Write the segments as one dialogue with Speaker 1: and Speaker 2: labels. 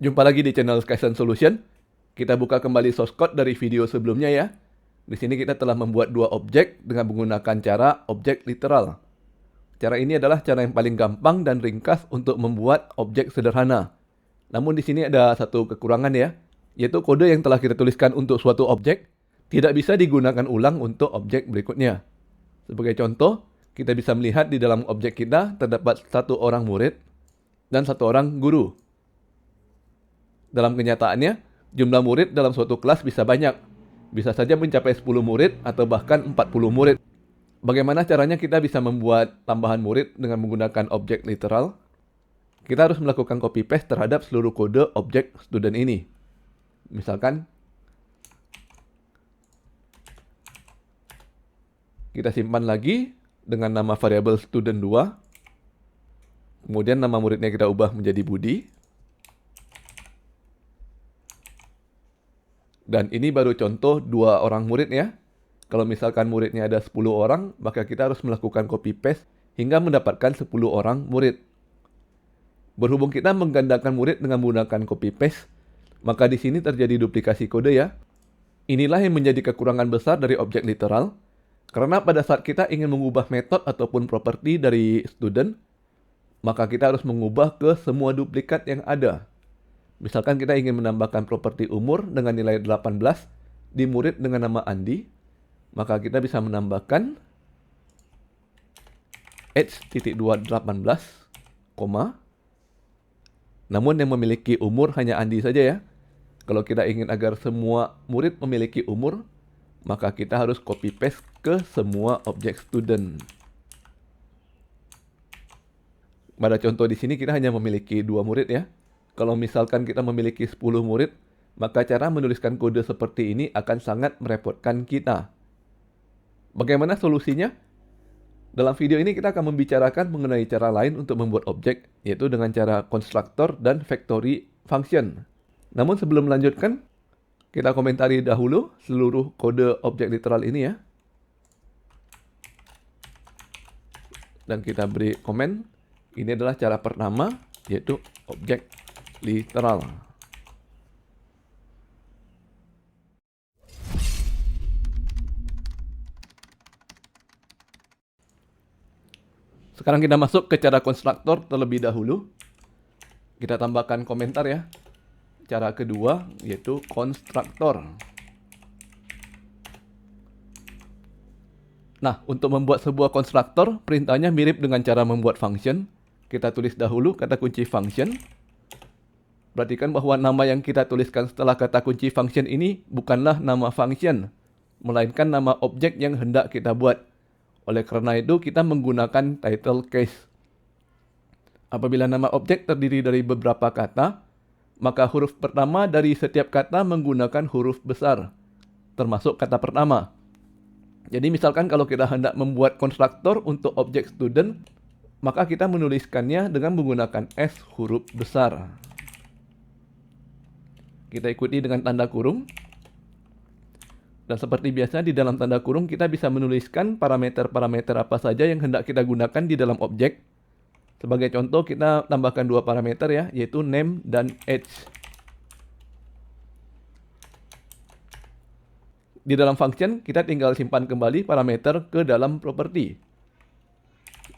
Speaker 1: Jumpa lagi di channel Skysen Solution. Kita buka kembali source code dari video sebelumnya ya. Di sini kita telah membuat dua objek dengan menggunakan cara objek literal. Cara ini adalah cara yang paling gampang dan ringkas untuk membuat objek sederhana. Namun di sini ada satu kekurangan ya, yaitu kode yang telah kita tuliskan untuk suatu objek tidak bisa digunakan ulang untuk objek berikutnya. Sebagai contoh, kita bisa melihat di dalam objek kita terdapat satu orang murid dan satu orang guru. Dalam kenyataannya, jumlah murid dalam suatu kelas bisa banyak. Bisa saja mencapai 10 murid atau bahkan 40 murid. Bagaimana caranya kita bisa membuat tambahan murid dengan menggunakan objek literal? Kita harus melakukan copy paste terhadap seluruh kode objek student ini. Misalkan, kita simpan lagi dengan nama variabel student2. Kemudian nama muridnya kita ubah menjadi Budi. Dan ini baru contoh dua orang murid ya. Kalau misalkan muridnya ada 10 orang, maka kita harus melakukan copy paste hingga mendapatkan 10 orang murid. Berhubung kita menggandakan murid dengan menggunakan copy paste, maka di sini terjadi duplikasi kode ya. Inilah yang menjadi kekurangan besar dari objek literal. Karena pada saat kita ingin mengubah metode ataupun properti dari student, maka kita harus mengubah ke semua duplikat yang ada. Misalkan kita ingin menambahkan properti umur dengan nilai 18 di murid dengan nama Andi, maka kita bisa menambahkan age.218, namun yang memiliki umur hanya Andi saja ya. Kalau kita ingin agar semua murid memiliki umur, maka kita harus copy paste ke semua objek student. Pada contoh di sini kita hanya memiliki 2 murid ya. Kalau misalkan kita memiliki 10 murid, maka cara menuliskan kode seperti ini akan sangat merepotkan kita. Bagaimana solusinya? Dalam video ini kita akan membicarakan mengenai cara lain untuk membuat objek, yaitu dengan cara constructor dan factory function. Namun sebelum melanjutkan, kita komentari dahulu seluruh kode objek literal ini ya. Dan kita beri komen, ini adalah cara pertama, yaitu objek literal. Sekarang kita masuk ke cara konstruktor terlebih dahulu. Kita tambahkan komentar ya. Cara kedua yaitu konstruktor. Nah, untuk membuat sebuah konstruktor, perintahnya mirip dengan cara membuat function. Kita tulis dahulu kata kunci function. Perhatikan bahwa nama yang kita tuliskan setelah kata kunci function ini bukanlah nama function, melainkan nama objek yang hendak kita buat. Oleh karena itu, kita menggunakan title case. Apabila nama objek terdiri dari beberapa kata, maka huruf pertama dari setiap kata menggunakan huruf besar, termasuk kata pertama. Jadi misalkan kalau kita hendak membuat konstruktor untuk objek student, maka kita menuliskannya dengan menggunakan S huruf besar. Kita ikuti dengan tanda kurung. Dan seperti biasa di dalam tanda kurung kita bisa menuliskan parameter-parameter apa saja yang hendak kita gunakan di dalam objek. Sebagai contoh kita tambahkan dua parameter ya, yaitu name dan age. Di dalam function kita tinggal simpan kembali parameter ke dalam property.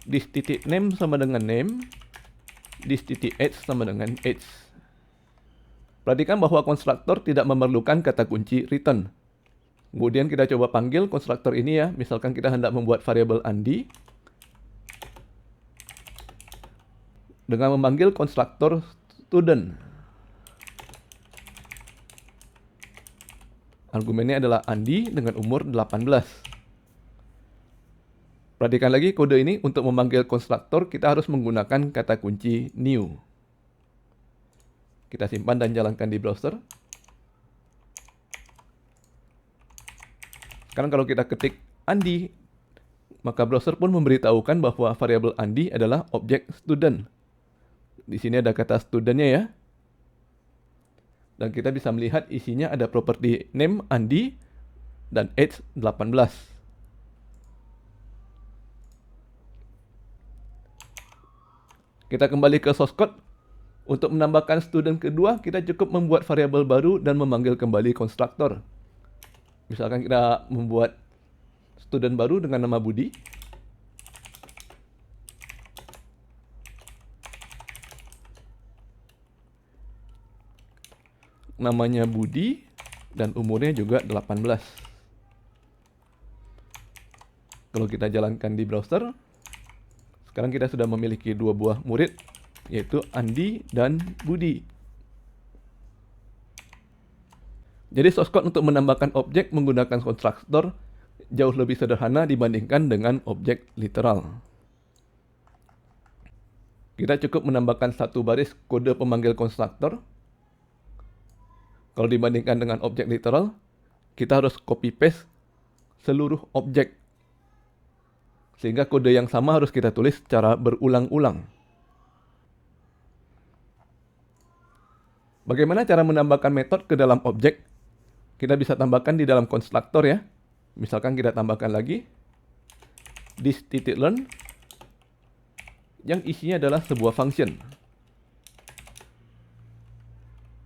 Speaker 1: This.name sama dengan name, this.age sama dengan age. Perhatikan bahwa konstruktor tidak memerlukan kata kunci return. Kemudian kita coba panggil konstruktor ini ya. Misalkan kita hendak membuat variabel Andi. Dengan memanggil konstruktor student. Argumennya adalah Andi dengan umur 18. Perhatikan lagi kode ini. Untuk memanggil konstruktor kita harus menggunakan kata kunci new. Kita simpan dan jalankan di browser. Sekarang kalau kita ketik Andi, maka browser pun memberitahukan bahwa variabel Andi adalah objek student. Di sini ada kata studentnya ya. Dan kita bisa melihat isinya ada properti name Andi dan age 18. Kita kembali ke source code. Untuk menambahkan student kedua, kita cukup membuat variabel baru dan memanggil kembali konstruktor. Misalkan kita membuat student baru dengan nama Budi. Namanya Budi dan umurnya juga 18. Kalau kita jalankan di browser, sekarang kita sudah memiliki dua buah murid, yaitu Andi dan Budi. Jadi source code untuk menambahkan objek menggunakan konstruktor jauh lebih sederhana dibandingkan dengan objek literal. Kita cukup menambahkan satu baris kode pemanggil konstruktor. Kalau dibandingkan dengan objek literal, kita harus copy-paste seluruh objek. Sehingga kode yang sama harus kita tulis secara berulang-ulang. Bagaimana cara menambahkan metode ke dalam objek? Kita bisa tambahkan di dalam konstruktor ya. Misalkan kita tambahkan lagi this.learn yang isinya adalah sebuah function.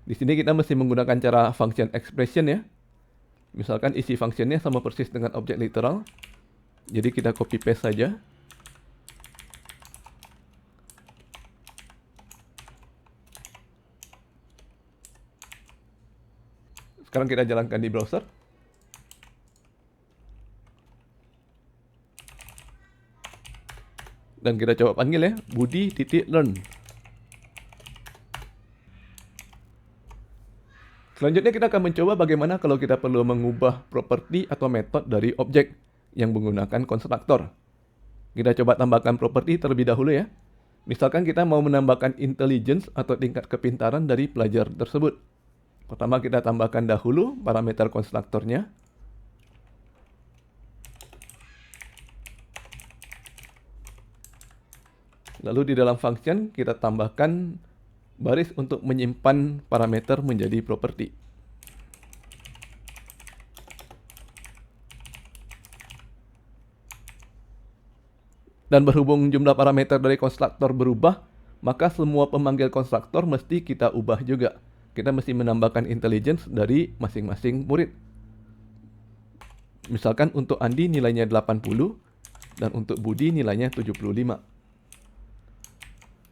Speaker 1: Di sini kita mesti menggunakan cara function expression ya. Misalkan isi functionnya sama persis dengan objek literal. Jadi kita copy paste saja. Sekarang kita jalankan di browser. Dan kita coba panggil ya, Budi.learn. Selanjutnya kita akan mencoba bagaimana kalau kita perlu mengubah properti atau metode dari objek yang menggunakan konstruktor. Kita coba tambahkan properti terlebih dahulu ya. Misalkan kita mau menambahkan intelligence atau tingkat kepintaran dari pelajar tersebut. Pertama kita tambahkan dahulu parameter konstruktornya. Lalu di dalam function kita tambahkan baris untuk menyimpan parameter menjadi properti. Dan berhubung jumlah parameter dari konstruktor berubah, maka semua pemanggil konstruktor mesti kita ubah juga. Kita mesti menambahkan intelligence dari masing-masing murid. Misalkan untuk Andi nilainya 80 dan untuk Budi nilainya 75.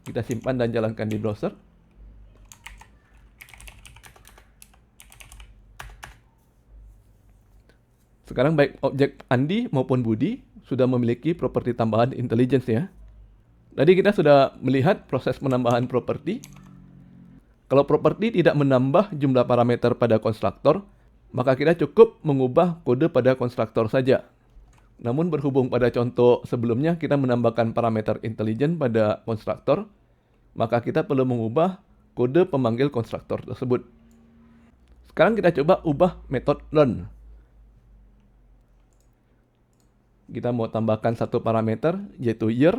Speaker 1: Kita simpan dan jalankan di browser. Sekarang baik objek Andi maupun Budi sudah memiliki properti tambahan intelligence ya. Tadi kita sudah melihat proses penambahan properti. Kalau properti tidak menambah jumlah parameter pada konstruktor, maka kita cukup mengubah kode pada konstruktor saja. Namun berhubung pada contoh sebelumnya kita menambahkan parameter intelligence pada konstruktor, maka kita perlu mengubah kode pemanggil konstruktor tersebut. Sekarang kita coba ubah metode learn. Kita mau tambahkan satu parameter, yaitu year,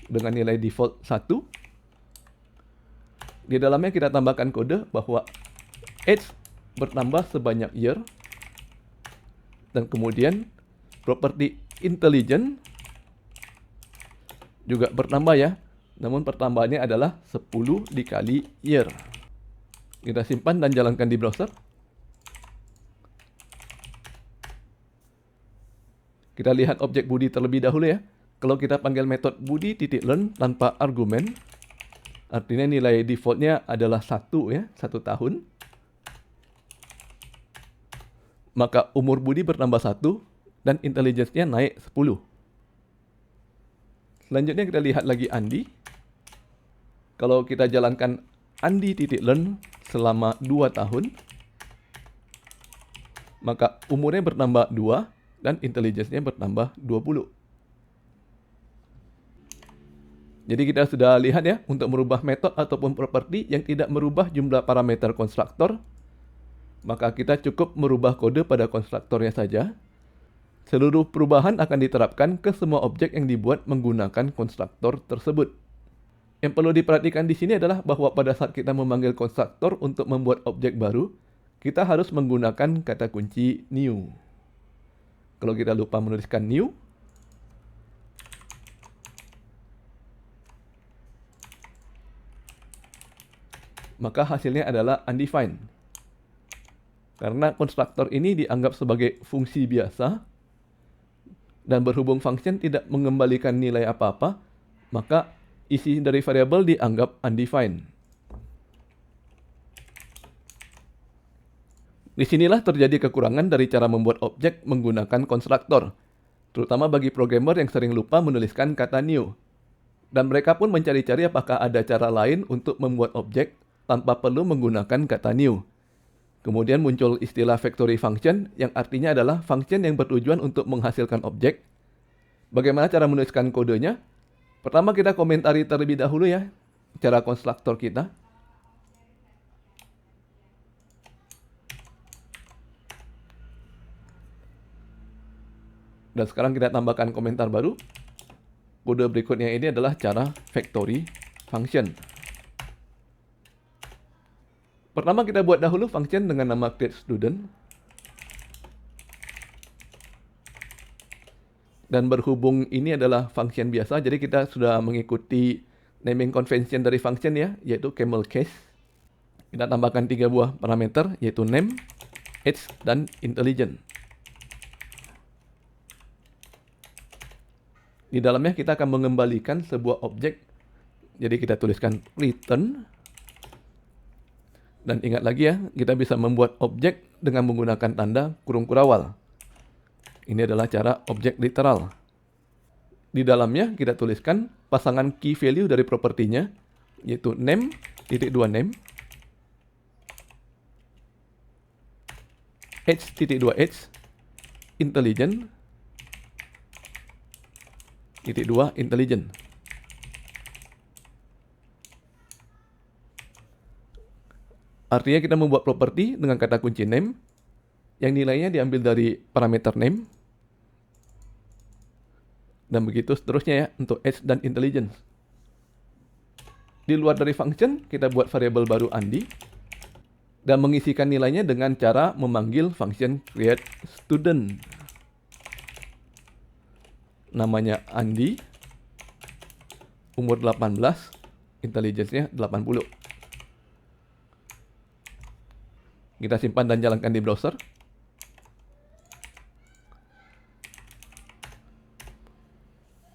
Speaker 1: dengan nilai default 1. Di dalamnya kita tambahkan kode bahwa age bertambah sebanyak year. Dan kemudian properti intelligent juga bertambah ya. Namun pertambahannya adalah 10 dikali year. Kita simpan dan jalankan di browser. Kita lihat objek Budi terlebih dahulu ya. Kalau kita panggil metode Budi.learn tanpa argumen, artinya nilai defaultnya adalah 1 ya, 1 tahun. Maka umur Budi bertambah 1 dan intelligence-nya naik 10. Selanjutnya kita lihat lagi Andi. Kalau kita jalankan Andi.learn selama 2 tahun, maka umurnya bertambah 2 dan intelligence-nya bertambah 20. Jadi kita sudah lihat ya, untuk merubah metode ataupun properti yang tidak merubah jumlah parameter konstruktor, maka kita cukup merubah kode pada konstruktornya saja. Seluruh perubahan akan diterapkan ke semua objek yang dibuat menggunakan konstruktor tersebut. Yang perlu diperhatikan di sini adalah bahwa pada saat kita memanggil konstruktor untuk membuat objek baru, kita harus menggunakan kata kunci new. Kalau kita lupa menuliskan new, maka hasilnya adalah undefined. Karena konstruktor ini dianggap sebagai fungsi biasa, dan berhubung function tidak mengembalikan nilai apa-apa, maka isi dari variabel dianggap undefined. Disinilah terjadi kekurangan dari cara membuat objek menggunakan konstruktor, terutama bagi programmer yang sering lupa menuliskan kata new. Dan mereka pun mencari-cari apakah ada cara lain untuk membuat objek tanpa perlu menggunakan kata new. Kemudian muncul istilah factory function yang artinya adalah function yang bertujuan untuk menghasilkan objek. Bagaimana cara menuliskan kodenya? Pertama kita komentari terlebih dahulu ya, cara konstruktor kita. Dan sekarang kita tambahkan komentar baru. Kode berikutnya ini adalah cara factory function. Pertama kita buat dahulu function dengan nama createStudent. Dan berhubung ini adalah function biasa, jadi kita sudah mengikuti naming convention dari function ya, yaitu camel case. Kita tambahkan 3 buah parameter, yaitu name, age, dan intelligent. Di dalamnya kita akan mengembalikan sebuah objek. Jadi kita tuliskan return. Dan ingat lagi ya, kita bisa membuat objek dengan menggunakan tanda kurung kurawal. Ini adalah cara objek literal. Di dalamnya kita tuliskan pasangan key value dari propertinya, yaitu name, titik 2 name, age, titik 2 age, intelligent, titik 2 intelligent. Artinya kita membuat properti dengan kata kunci name, yang nilainya diambil dari parameter name, dan begitu seterusnya ya untuk age dan intelligence. Di luar dari function, kita buat variabel baru Andi, dan mengisikan nilainya dengan cara memanggil function createStudent. Namanya Andi, umur 18, intelligence-nya 80. Kita simpan dan jalankan di browser.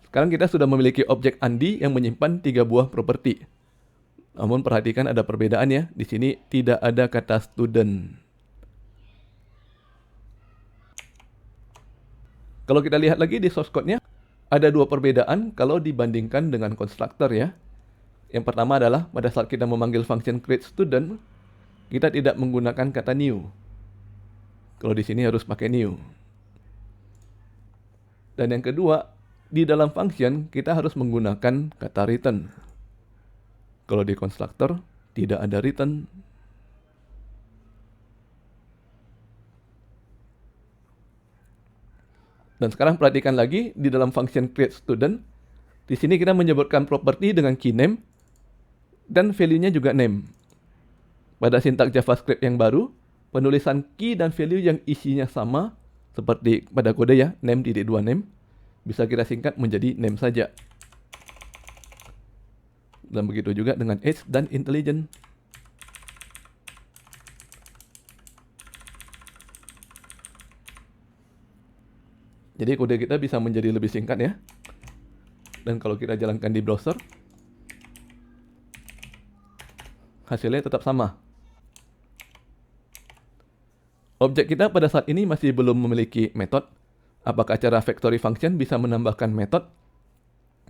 Speaker 1: Sekarang kita sudah memiliki objek Andi yang menyimpan 3 buah properti. Namun perhatikan ada perbedaan ya. Di sini tidak ada kata student. Kalau kita lihat lagi di source code-nya, ada 2 perbedaan kalau dibandingkan dengan konstruktor ya. Yang pertama adalah pada saat kita memanggil function createStudent, kita tidak menggunakan kata new. Kalau di sini harus pakai new. Dan yang kedua, di dalam function kita harus menggunakan kata return. Kalau di konstruktor tidak ada return. Dan sekarang perhatikan lagi di dalam function createStudent. Di sini kita menyebutkan properti dengan key name dan value-nya juga name. Pada sintak JavaScript yang baru, penulisan key dan value yang isinya sama seperti pada kode ya, name titik 2 name, bisa kita singkat menjadi name saja. Dan begitu juga dengan age dan intelligent. Jadi kode kita bisa menjadi lebih singkat ya. Dan kalau kita jalankan di browser, hasilnya tetap sama. Objek kita pada saat ini masih belum memiliki metode. Apakah cara factory function bisa menambahkan metode?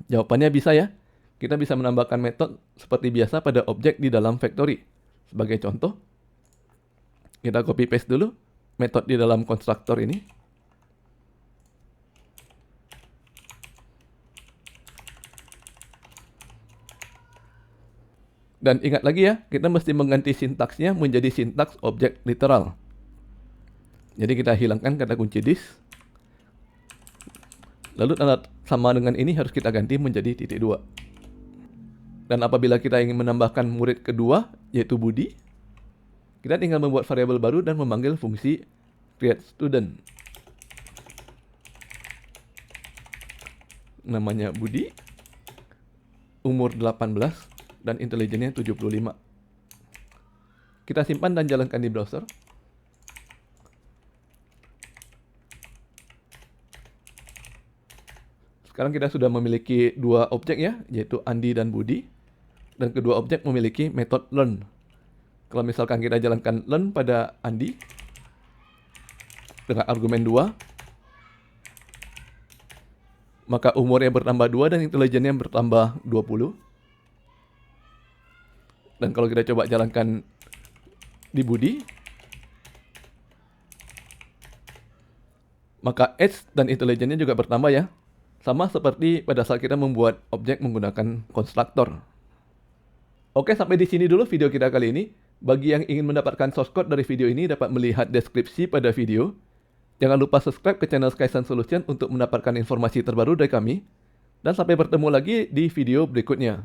Speaker 1: Jawabannya bisa ya. Kita bisa menambahkan metode seperti biasa pada objek di dalam factory. Sebagai contoh, kita copy paste dulu metode di dalam konstruktor ini. Dan ingat lagi ya, kita mesti mengganti sintaksnya menjadi sintaks objek literal. Jadi kita hilangkan kata kunci this. Lalu tanda sama dengan ini harus kita ganti menjadi titik 2. Dan apabila kita ingin menambahkan murid kedua, yaitu Budi, kita tinggal membuat variabel baru dan memanggil fungsi createStudent. Namanya Budi, umur 18, dan intelijennya 75. Kita simpan dan jalankan di browser. Sekarang kita sudah memiliki dua objek ya, yaitu Andi dan Budi. Dan kedua objek memiliki metode learn. Kalau misalkan kita jalankan learn pada Andi dengan argumen 2, maka umurnya bertambah 2 dan intelijennya bertambah 20. Dan kalau kita coba jalankan di Budi, maka age dan intelijennya juga bertambah ya. Sama seperti pada saat kita membuat objek menggunakan konstruktor. Oke, sampai di sini dulu video kita kali ini. Bagi yang ingin mendapatkan source code dari video ini dapat melihat deskripsi pada video. Jangan lupa subscribe ke channel Skysense Solution untuk mendapatkan informasi terbaru dari kami. Dan sampai bertemu lagi di video berikutnya.